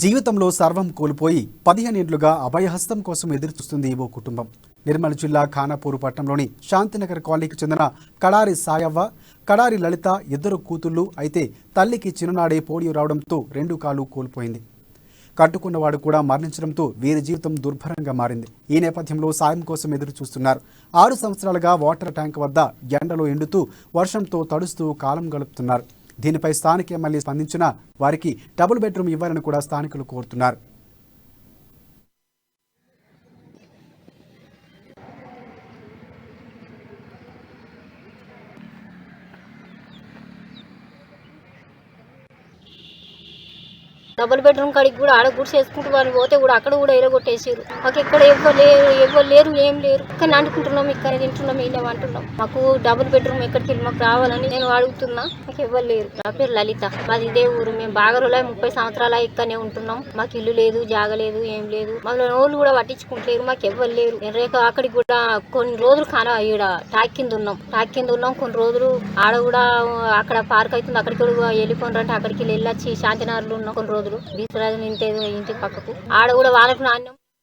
జీవితంలో సర్వం కోల్పోయి 15 ఏళ్లుగా అభయహస్తం కోసం ఎదురుచూస్తుంది ఓ కుటుంబం. నిర్మల్ జిల్లా ఖానాపూర్ పట్టణంలోని శాంతినగర్ కాలనీకి చెందిన కడారి సాయవ్వ, కడారి లలిత ఇద్దరు కూతుళ్లు. అయితే తల్లికి చిన్ననాడే పోలియో రావడంతో 2 కాళ్లు కోల్పోయింది. కట్టుకున్నవాడు కూడా మరణించడంతో వీరి జీవితం దుర్భరంగా మారింది. ఈ నేపథ్యంలో సాయం కోసం ఎదురు చూస్తున్నారు. 6 సంవత్సరాలుగా వాటర్ ట్యాంక్ వద్ద ఎండలో ఎండుతూ వర్షంతో తడుస్తూ కాలం గడుపుతున్నారు. దీనిపై స్థానిక ఎమ్మెల్యే స్పందించిన వారికి డబుల్ బెడ్రూమ్ ఇవ్వాలని కూడా స్థానికులు కోరుతున్నారు. డబుల్ బెడ్రూమ్ కాడికి కూడా ఆడ గుడిసి వేసుకుంటూ వాళ్ళు పోతే కూడా అక్కడ కూడా ఎరగొట్టేసారు. మాకు ఎక్కడ ఎవరు లేరు ఏం లేరు. ఇక్కడ అంటుకుంటున్నాం, ఇక్కడ తింటున్నాం, ఇలా అంటున్నాం. మాకు డబుల్ బెడ్రూమ్ ఎక్కడికి వెళ్ళి మాకు రావాలని నేను అడుగుతున్నా. మాకు ఎవరు లేరు. నా పేరు లలిత, మాది ఇదే ఊరు. మేము బాగా రోజులు 30 సంవత్సరాలు ఇక్కడనే ఉంటున్నాం. మాకు ఇల్లు లేదు, జాగలేదు, ఏం లేదు. మమ్మల్ని నోళ్ళు కూడా పట్టించుకుంటలేరు. మాకు ఎవరు లేరు. నేను రేఖ అక్కడికి కూడా కొన్ని రోజులు ఈడ టాక్ కింద ఉన్నాం కొన్ని రోజులు. ఆడ కూడా అక్కడ పార్క్ అవుతుంది, అక్కడికి వెళ్ళిపోయినరంటే అక్కడికి వెళ్ళొచ్చి శాంతినగర్లో ఉన్నాం కొన్ని రోజులు. బీసరాజు ఇంటి పక్కకు ఆడ కూడా వాళ్ళకు నాణ్యం